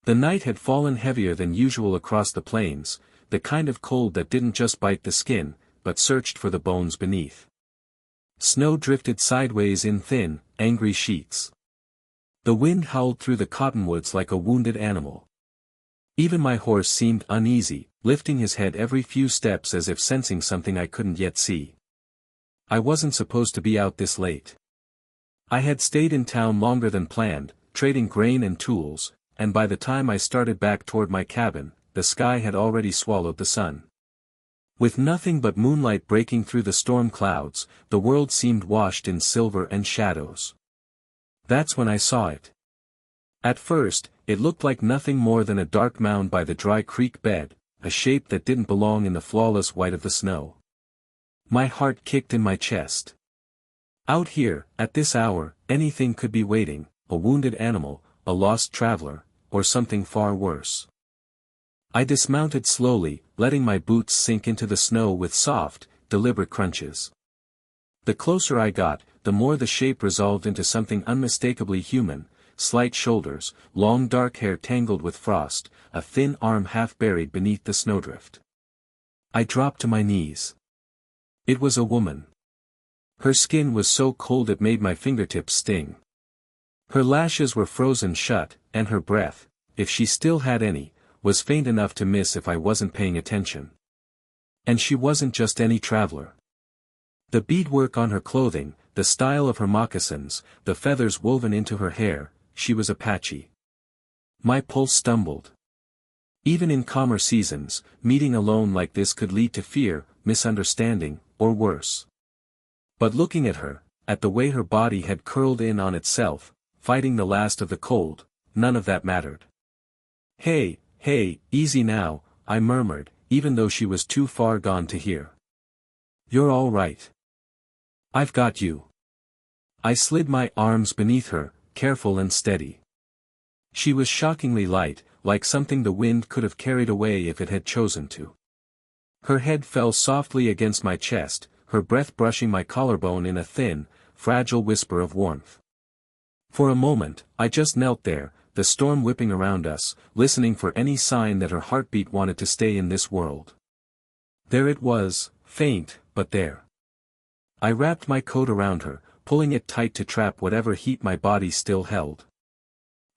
The night had fallen heavier than usual across the plains, the kind of cold that didn't just bite the skin, but searched for the bones beneath. Snow drifted sideways in thin, angry sheets. The wind howled through the cottonwoods like a wounded animal. Even my horse seemed uneasy, lifting his head every few steps as if sensing something I couldn't yet see. I wasn't supposed to be out this late. I had stayed in town longer than planned, trading grain and tools, and by the time I started back toward my cabin, the sky had already swallowed the sun. With nothing but moonlight breaking through the storm clouds, the world seemed washed in silver and shadows. That's when I saw it. At first, it looked like nothing more than a dark mound by the dry creek bed, a shape that didn't belong in the flawless white of the snow. My heart kicked in my chest. Out here, at this hour, anything could be waiting, a wounded animal, a lost traveler, or something far worse. I dismounted slowly, letting my boots sink into the snow with soft, deliberate crunches. The closer I got, the more the shape resolved into something unmistakably human, slight shoulders, long dark hair tangled with frost, a thin arm half buried beneath the snowdrift. I dropped to my knees. It was a woman. Her skin was so cold it made my fingertips sting. Her lashes were frozen shut, and her breath, if she still had any, was faint enough to miss if I wasn't paying attention. And she wasn't just any traveler. The beadwork on her clothing, the style of her moccasins, the feathers woven into her hair, she was Apache. My pulse stumbled. Even in calmer seasons, meeting alone like this could lead to fear, misunderstanding, or worse. But looking at her, at the way her body had curled in on itself, fighting the last of the cold, none of that mattered. Hey, easy now, I murmured, even though she was too far gone to hear. You're all right. I've got you. I slid my arms beneath her, careful and steady. She was shockingly light, like something the wind could have carried away if it had chosen to. Her head fell softly against my chest, her breath brushing my collarbone in a thin, fragile whisper of warmth. For a moment, I just knelt there, the storm whipping around us, listening for any sign that her heartbeat wanted to stay in this world. There it was, faint, but there. I wrapped my coat around her, pulling it tight to trap whatever heat my body still held.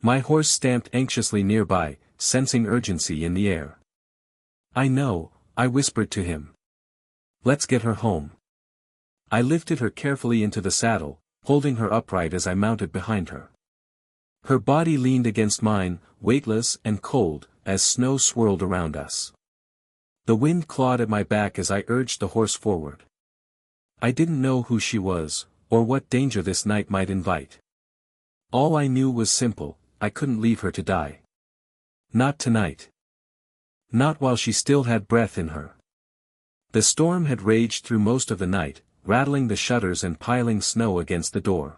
My horse stamped anxiously nearby, sensing urgency in the air. I know, I whispered to him. Let's get her home. I lifted her carefully into the saddle, holding her upright as I mounted behind her. Her body leaned against mine, weightless and cold, as snow swirled around us. The wind clawed at my back as I urged the horse forward. I didn't know who she was, or what danger this night might invite. All I knew was simple, I couldn't leave her to die. Not tonight. Not while she still had breath in her. The storm had raged through most of the night, rattling the shutters and piling snow against the door.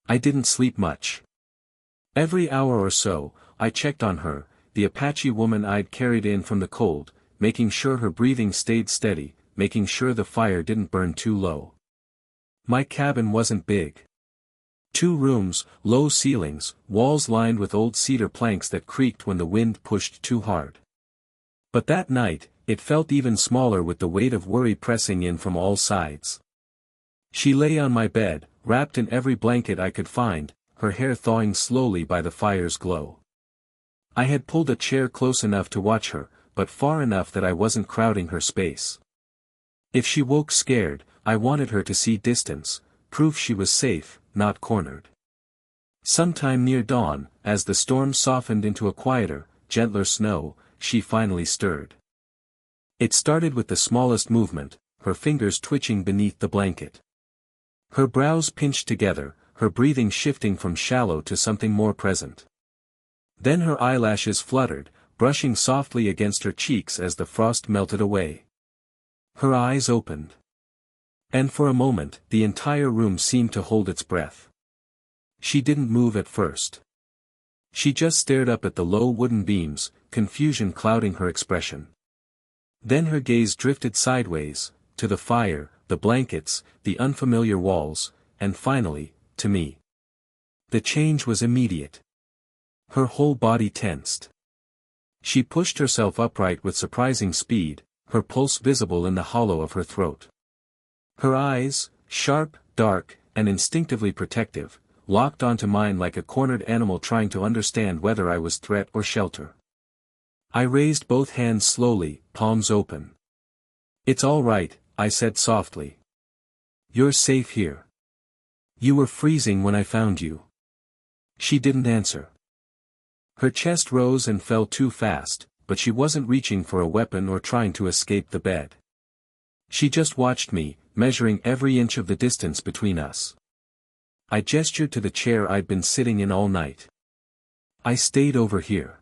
I didn't sleep much. Every hour or so, I checked on her, the Apache woman I'd carried in from the cold, making sure her breathing stayed steady, making sure the fire didn't burn too low. My cabin wasn't big. 2 rooms, low ceilings, walls lined with old cedar planks that creaked when the wind pushed too hard. But that night, it felt even smaller with the weight of worry pressing in from all sides. She lay on my bed, wrapped in every blanket I could find, her hair thawing slowly by the fire's glow. I had pulled a chair close enough to watch her, but far enough that I wasn't crowding her space. If she woke scared, I wanted her to see distance, proof she was safe, not cornered. Sometime near dawn, as the storm softened into a quieter, gentler snow, she finally stirred. It started with the smallest movement, her fingers twitching beneath the blanket. Her brows pinched together, her breathing shifting from shallow to something more present. Then her eyelashes fluttered, brushing softly against her cheeks as the frost melted away. Her eyes opened. And for a moment, the entire room seemed to hold its breath. She didn't move at first. She just stared up at the low wooden beams, confusion clouding her expression. Then her gaze drifted sideways, to the fire, the blankets, the unfamiliar walls, and finally, to me. The change was immediate. Her whole body tensed. She pushed herself upright with surprising speed, her pulse visible in the hollow of her throat. Her eyes, sharp, dark, and instinctively protective, locked onto mine like a cornered animal trying to understand whether I was threat or shelter. I raised both hands slowly, palms open. "It's all right," I said softly. "You're safe here. You were freezing when I found you." She didn't answer. Her chest rose and fell too fast, but she wasn't reaching for a weapon or trying to escape the bed. She just watched me, measuring every inch of the distance between us. I gestured to the chair I'd been sitting in all night. "I stayed over here.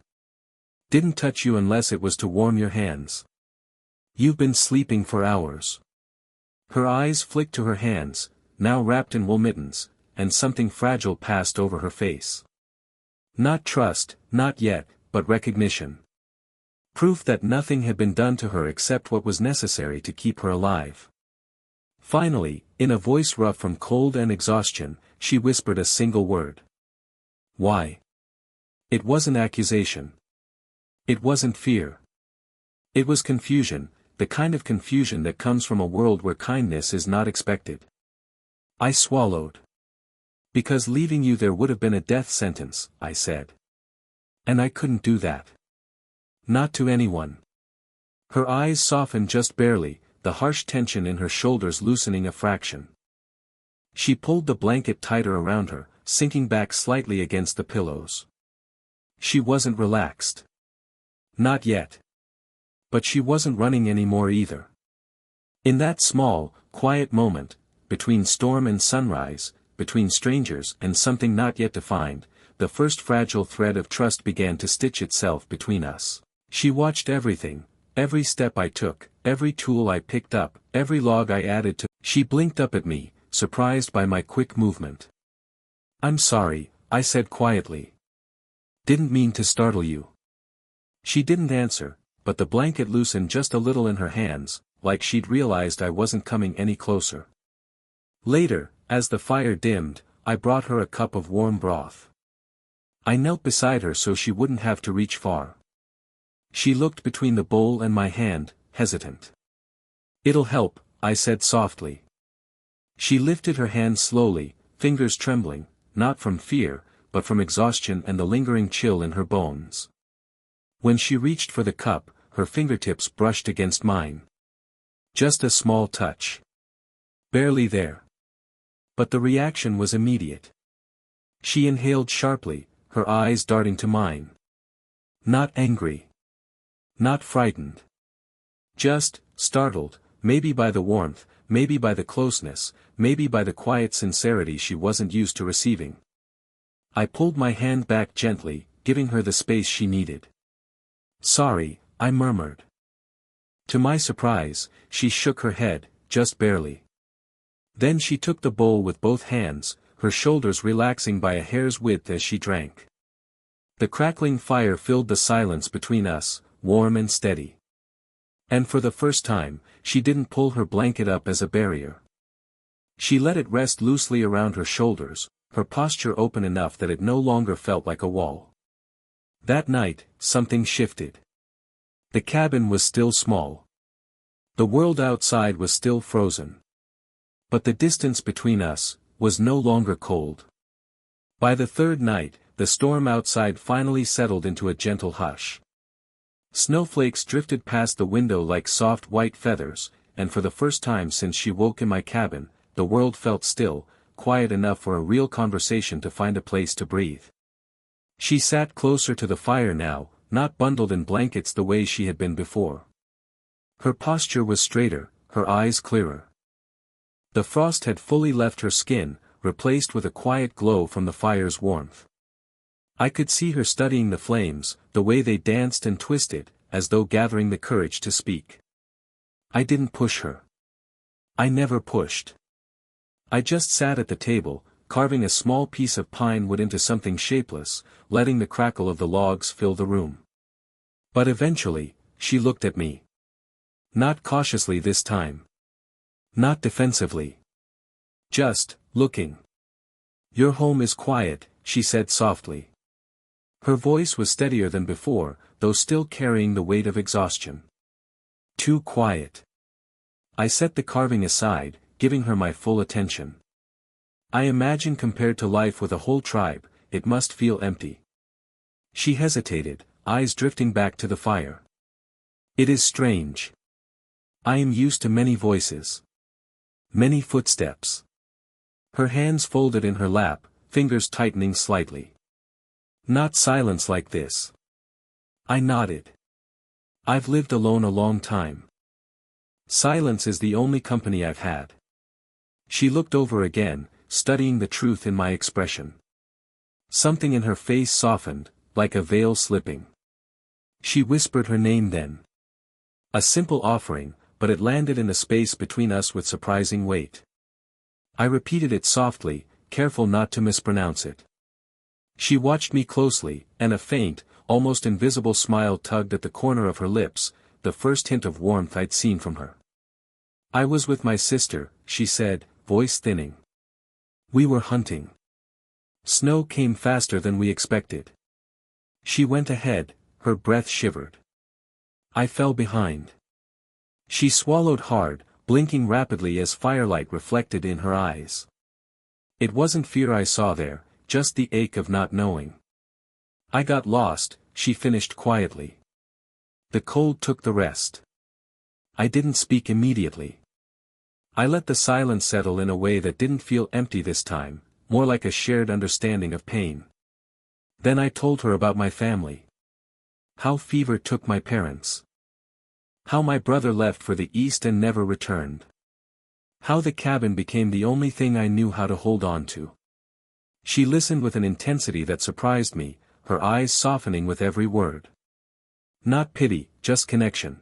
Didn't touch you unless it was to warm your hands. You've been sleeping for hours." Her eyes flicked to her hands, now wrapped in wool mittens, and something fragile passed over her face. Not trust, not yet, but recognition. Proof that nothing had been done to her except what was necessary to keep her alive. Finally, in a voice rough from cold and exhaustion, she whispered a single word. "Why?" It wasn't accusation. It wasn't fear. It was confusion, the kind of confusion that comes from a world where kindness is not expected. I swallowed. "Because leaving you there would have been a death sentence," I said. "And I couldn't do that. Not to anyone." Her eyes softened just barely, the harsh tension in her shoulders loosening a fraction. She pulled the blanket tighter around her, sinking back slightly against the pillows. She wasn't relaxed. Not yet. But she wasn't running anymore either. In that small, quiet moment, between storm and sunrise, between strangers and something not yet defined, the first fragile thread of trust began to stitch itself between us. She watched everything, every step I took, every tool I picked up, every log I added to. She blinked up at me, surprised by my quick movement. "I'm sorry," I said quietly. "Didn't mean to startle you." She didn't answer, but the blanket loosened just a little in her hands, like she'd realized I wasn't coming any closer. Later, as the fire dimmed, I brought her a cup of warm broth. I knelt beside her so she wouldn't have to reach far. She looked between the bowl and my hand, hesitant. "It'll help," I said softly. She lifted her hand slowly, fingers trembling, not from fear, but from exhaustion and the lingering chill in her bones. When she reached for the cup, her fingertips brushed against mine. Just a small touch. Barely there. But the reaction was immediate. She inhaled sharply, her eyes darting to mine. Not angry. Not frightened. Just, startled, maybe by the warmth, maybe by the closeness, maybe by the quiet sincerity she wasn't used to receiving. I pulled my hand back gently, giving her the space she needed. "Sorry," I murmured. To my surprise, she shook her head, just barely. Then she took the bowl with both hands, her shoulders relaxing by a hair's width as she drank. The crackling fire filled the silence between us, warm and steady. And for the first time, she didn't pull her blanket up as a barrier. She let it rest loosely around her shoulders, her posture open enough that it no longer felt like a wall. That night, something shifted. The cabin was still small. The world outside was still frozen. But the distance between us was no longer cold. By the third night, the storm outside finally settled into a gentle hush. Snowflakes drifted past the window like soft white feathers, and for the first time since she woke in my cabin, the world felt still, quiet enough for a real conversation to find a place to breathe. She sat closer to the fire now, not bundled in blankets the way she had been before. Her posture was straighter, her eyes clearer. The frost had fully left her skin, replaced with a quiet glow from the fire's warmth. I could see her studying the flames, the way they danced and twisted, as though gathering the courage to speak. I didn't push her. I never pushed. I just sat at the table, carving a small piece of pine wood into something shapeless, letting the crackle of the logs fill the room. But eventually, she looked at me. Not cautiously this time. Not defensively. Just, looking. "Your home is quiet," she said softly. Her voice was steadier than before, though still carrying the weight of exhaustion. Too quiet. I set the carving aside, giving her my full attention. I imagine compared to life with a whole tribe, it must feel empty. She hesitated, eyes drifting back to the fire. It is strange. I am used to many voices. Many footsteps. Her hands folded in her lap, fingers tightening slightly. Not silence like this. I nodded. I've lived alone a long time. Silence is the only company I've had. She looked over again, studying the truth in my expression. Something in her face softened, like a veil slipping. She whispered her name then. A simple offering, but it landed in a space between us with surprising weight. I repeated it softly, careful not to mispronounce it. She watched me closely, and a faint, almost invisible smile tugged at the corner of her lips, the first hint of warmth I'd seen from her. I was with my sister, she said, voice thinning. We were hunting. Snow came faster than we expected. She went ahead, her breath shivered. I fell behind. She swallowed hard, blinking rapidly as firelight reflected in her eyes. It wasn't fear I saw there, just the ache of not knowing. I got lost, she finished quietly. The cold took the rest. I didn't speak immediately. I let the silence settle in a way that didn't feel empty this time, more like a shared understanding of pain. Then I told her about my family. How fever took my parents. How my brother left for the east and never returned. How the cabin became the only thing I knew how to hold on to. She listened with an intensity that surprised me, her eyes softening with every word. Not pity, just connection.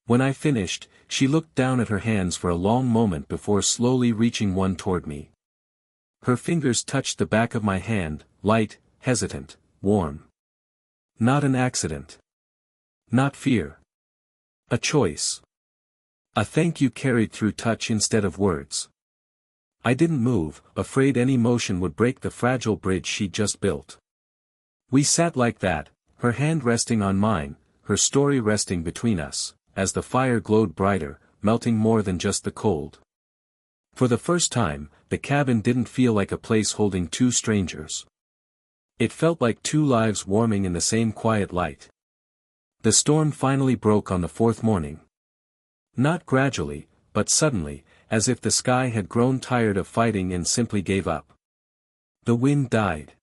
When I finished, she looked down at her hands for a long moment before slowly reaching one toward me. Her fingers touched the back of my hand, light, hesitant, warm. Not an accident. Not fear. A choice. A thank you carried through touch instead of words. I didn't move, afraid any motion would break the fragile bridge she'd just built. We sat like that, her hand resting on mine, her story resting between us, as the fire glowed brighter, melting more than just the cold. For the first time, the cabin didn't feel like a place holding two strangers. It felt like two lives warming in the same quiet light. The storm finally broke on the fourth morning. Not gradually, but suddenly, as if the sky had grown tired of fighting and simply gave up. The wind died.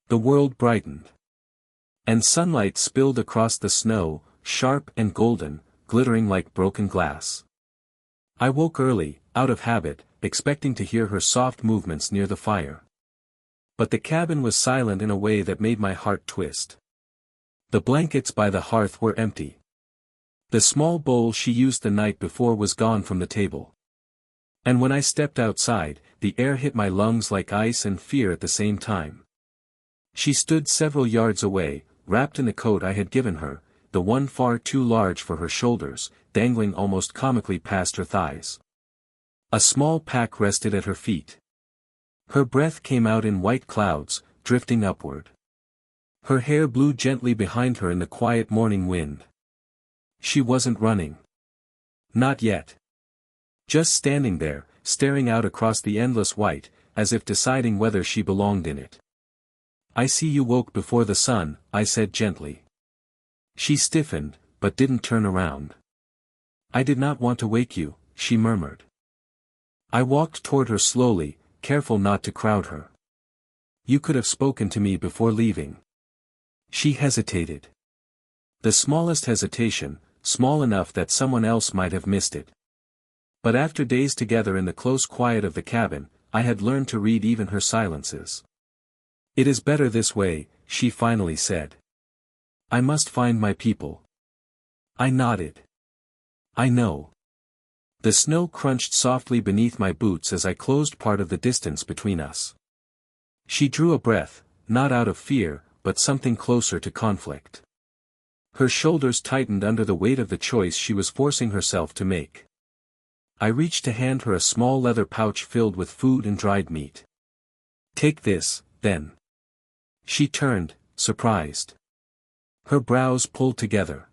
The world brightened. And sunlight spilled across the snow, sharp and golden, glittering like broken glass. I woke early, out of habit, expecting to hear her soft movements near the fire. But the cabin was silent in a way that made my heart twist. The blankets by the hearth were empty. The small bowl she used the night before was gone from the table. And when I stepped outside, the air hit my lungs like ice and fear at the same time. She stood several yards away, wrapped in the coat I had given her, the one far too large for her shoulders, dangling almost comically past her thighs. A small pack rested at her feet. Her breath came out in white clouds, drifting upward. Her hair blew gently behind her in the quiet morning wind. She wasn't running. Not yet. Just standing there, staring out across the endless white, as if deciding whether she belonged in it. I see you woke before the sun, I said gently. She stiffened, but didn't turn around. I did not want to wake you, she murmured. I walked toward her slowly, careful not to crowd her. You could have spoken to me before leaving. She hesitated. The smallest hesitation, small enough that someone else might have missed it. But after days together in the close quiet of the cabin, I had learned to read even her silences. It is better this way, she finally said. I must find my people. I nodded. I know. The snow crunched softly beneath my boots as I closed part of the distance between us. She drew a breath, not out of fear, but something closer to conflict. Her shoulders tightened under the weight of the choice she was forcing herself to make. I reached to hand her a small leather pouch filled with food and dried meat. Take this, then. She turned, surprised. Her brows pulled together.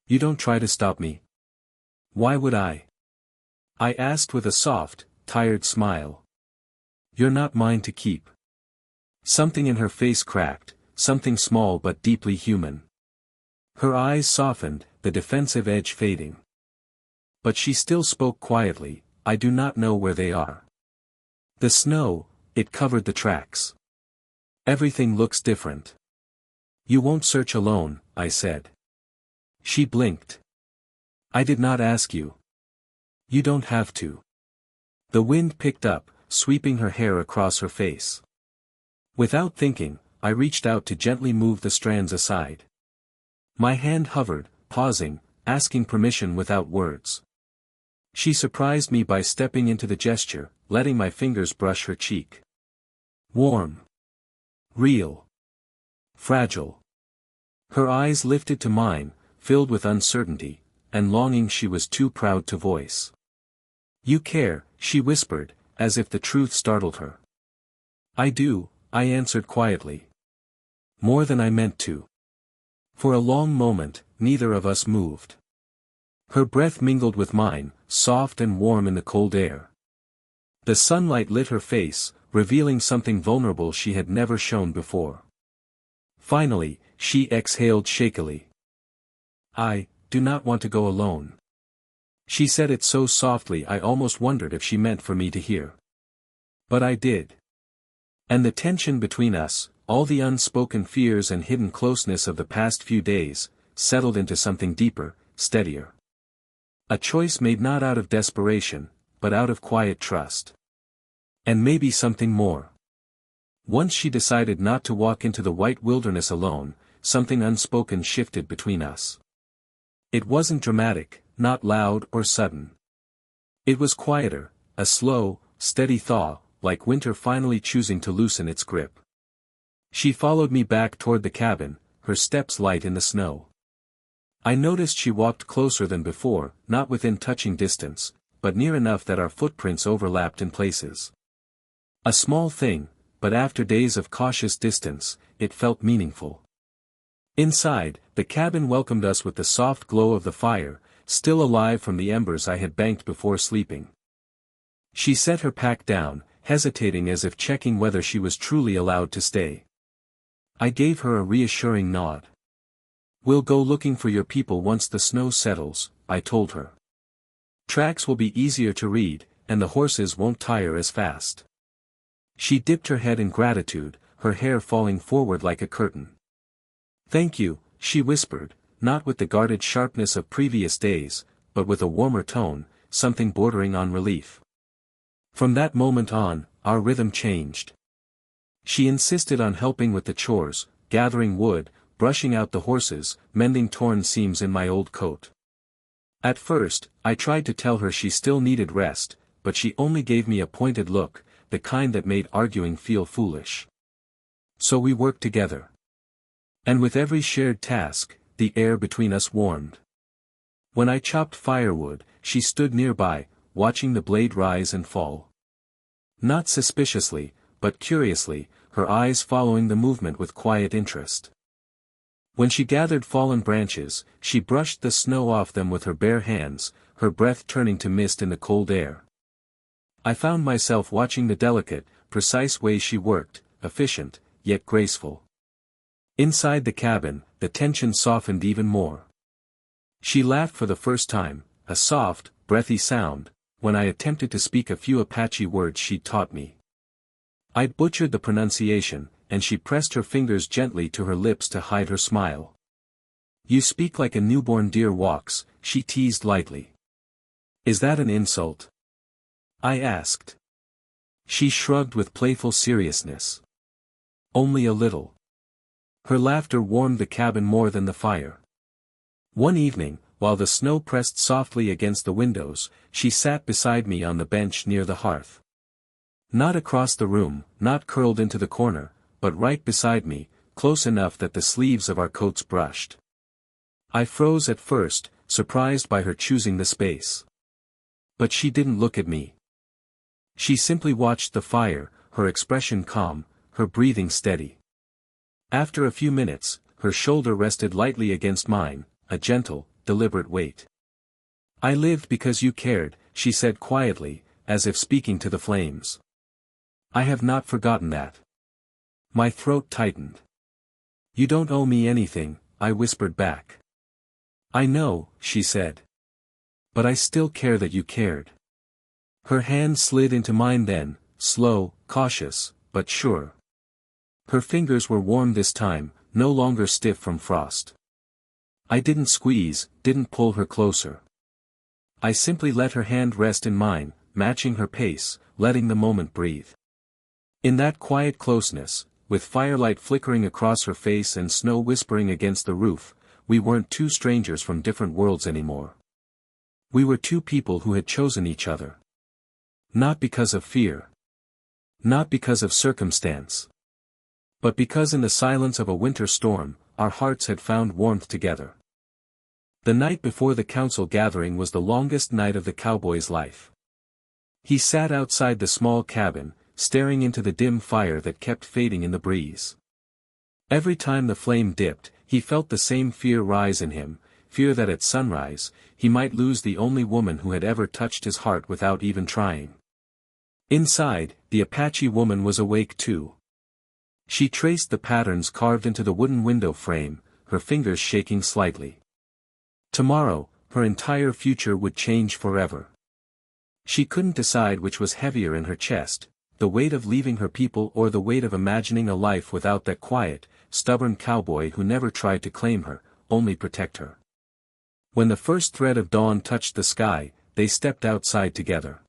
You don't try to stop me. Why would I? I asked with a soft, tired smile. You're not mine to keep. Something in her face cracked, something small but deeply human. Her eyes softened, the defensive edge fading. But she still spoke quietly, I do not know where they are. The snow, it covered the tracks. Everything looks different. You won't search alone, I said. She blinked. I did not ask you. You don't have to. The wind picked up, sweeping her hair across her face. Without thinking, I reached out to gently move the strands aside. My hand hovered, pausing, asking permission without words. She surprised me by stepping into the gesture, letting my fingers brush her cheek. Warm. Real. Fragile. Her eyes lifted to mine, filled with uncertainty, and longing she was too proud to voice. You care, she whispered, as if the truth startled her. I do, I answered quietly. More than I meant to. For a long moment, neither of us moved. Her breath mingled with mine, soft and warm in the cold air. The sunlight lit her face, revealing something vulnerable she had never shown before. Finally, she exhaled shakily. I do not want to go alone. She said it so softly I almost wondered if she meant for me to hear. But I did. And the tension between us, all the unspoken fears and hidden closeness of the past few days, settled into something deeper, steadier. A choice made not out of desperation, but out of quiet trust. And maybe something more. Once she decided not to walk into the white wilderness alone, something unspoken shifted between us. It wasn't dramatic, not loud or sudden. It was quieter, a slow, steady thaw, like winter finally choosing to loosen its grip. She followed me back toward the cabin, her steps light in the snow. I noticed she walked closer than before, not within touching distance, but near enough that our footprints overlapped in places. A small thing, but after days of cautious distance, it felt meaningful. Inside, the cabin welcomed us with the soft glow of the fire, still alive from the embers I had banked before sleeping. She set her pack down, hesitating as if checking whether she was truly allowed to stay. I gave her a reassuring nod. We'll go looking for your people once the snow settles, I told her. Tracks will be easier to read, and the horses won't tire as fast. She dipped her head in gratitude, her hair falling forward like a curtain. Thank you, she whispered, not with the guarded sharpness of previous days, but with a warmer tone, something bordering on relief. From that moment on, our rhythm changed. She insisted on helping with the chores, gathering wood, brushing out the horses, mending torn seams in my old coat. At first, I tried to tell her she still needed rest, but she only gave me a pointed look, the kind that made arguing feel foolish. So we worked together. And with every shared task, the air between us warmed. When I chopped firewood, she stood nearby, watching the blade rise and fall. Not suspiciously, but curiously, her eyes following the movement with quiet interest. When she gathered fallen branches, she brushed the snow off them with her bare hands, her breath turning to mist in the cold air. I found myself watching the delicate, precise way she worked, efficient, yet graceful. Inside the cabin, the tension softened even more. She laughed for the first time, a soft, breathy sound, when I attempted to speak a few Apache words she'd taught me. I butchered the pronunciation, and she pressed her fingers gently to her lips to hide her smile. You speak like a newborn deer walks, she teased lightly. Is that an insult? I asked. She shrugged with playful seriousness. Only a little. Her laughter warmed the cabin more than the fire. One evening, while the snow pressed softly against the windows, she sat beside me on the bench near the hearth. Not across the room, not curled into the corner, but right beside me, close enough that the sleeves of our coats brushed. I froze at first, surprised by her choosing the space. But she didn't look at me. She simply watched the fire, her expression calm, her breathing steady. After a few minutes, her shoulder rested lightly against mine, a gentle, deliberate weight. "I lived because you cared," she said quietly, as if speaking to the flames. "I have not forgotten that." My throat tightened. "You don't owe me anything," I whispered back. "I know," she said. "But I still care that you cared." Her hand slid into mine then, slow, cautious, but sure. Her fingers were warm this time, no longer stiff from frost. I didn't squeeze, didn't pull her closer. I simply let her hand rest in mine, matching her pace, letting the moment breathe. In that quiet closeness, with firelight flickering across her face and snow whispering against the roof, we weren't two strangers from different worlds anymore. We were two people who had chosen each other. Not because of fear. Not because of circumstance. But because in the silence of a winter storm, our hearts had found warmth together. The night before the council gathering was the longest night of the cowboy's life. He sat outside the small cabin, staring into the dim fire that kept fading in the breeze. Every time the flame dipped, he felt the same fear rise in him, fear that at sunrise, he might lose the only woman who had ever touched his heart without even trying. Inside, the Apache woman was awake too. She traced the patterns carved into the wooden window frame, her fingers shaking slightly. Tomorrow, her entire future would change forever. She couldn't decide which was heavier in her chest, the weight of leaving her people or the weight of imagining a life without that quiet, stubborn cowboy who never tried to claim her, only protect her. When the first thread of dawn touched the sky, they stepped outside together.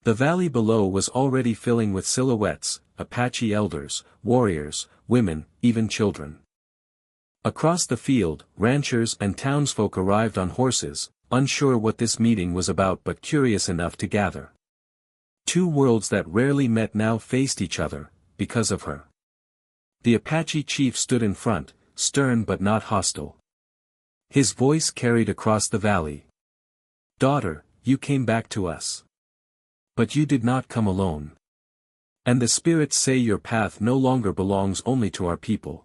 The valley below was already filling with silhouettes, Apache elders, warriors, women, even children. Across the field, ranchers and townsfolk arrived on horses, unsure what this meeting was about but curious enough to gather. Two worlds that rarely met now faced each other, because of her. The Apache chief stood in front, stern but not hostile. His voice carried across the valley. "Daughter, you came back to us. But you did not come alone. And the spirits say your path no longer belongs only to our people."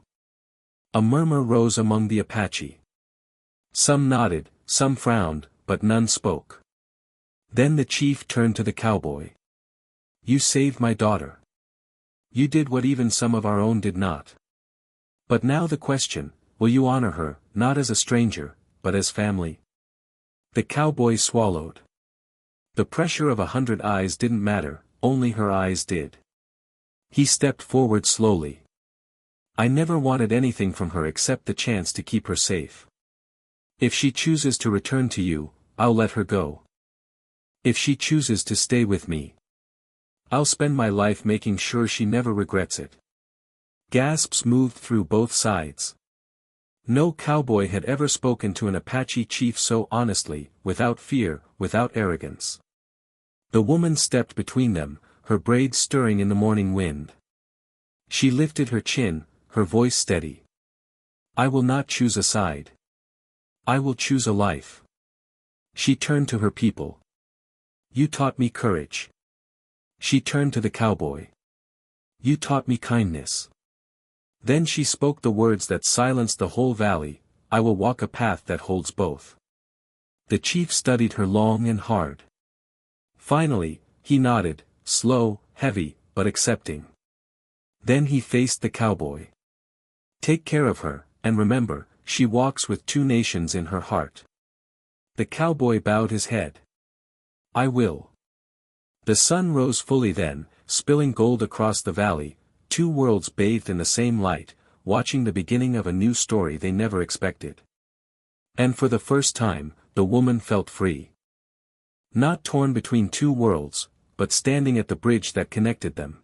A murmur rose among the Apache. Some nodded, some frowned, but none spoke. Then the chief turned to the cowboy. "You saved my daughter. You did what even some of our own did not. But now the question, will you honor her, not as a stranger, but as family?" The cowboy swallowed. The pressure of 100 eyes didn't matter, only her eyes did. He stepped forward slowly. "I never wanted anything from her except the chance to keep her safe. If she chooses to return to you, I'll let her go. If she chooses to stay with me, I'll spend my life making sure she never regrets it." Gasps moved through both sides. No cowboy had ever spoken to an Apache chief so honestly, without fear, without arrogance. The woman stepped between them, her braids stirring in the morning wind. She lifted her chin, her voice steady. "I will not choose a side. I will choose a life." She turned to her people. "You taught me courage." She turned to the cowboy. "You taught me kindness." Then she spoke the words that silenced the whole valley, "I will walk a path that holds both." The chief studied her long and hard. Finally, he nodded, slow, heavy, but accepting. Then he faced the cowboy. "Take care of her, and remember, she walks with two nations in her heart." The cowboy bowed his head. "I will." The sun rose fully then, spilling gold across the valley, two worlds bathed in the same light, watching the beginning of a new story they never expected. And for the first time, the woman felt free. Not torn between two worlds, but standing at the bridge that connected them.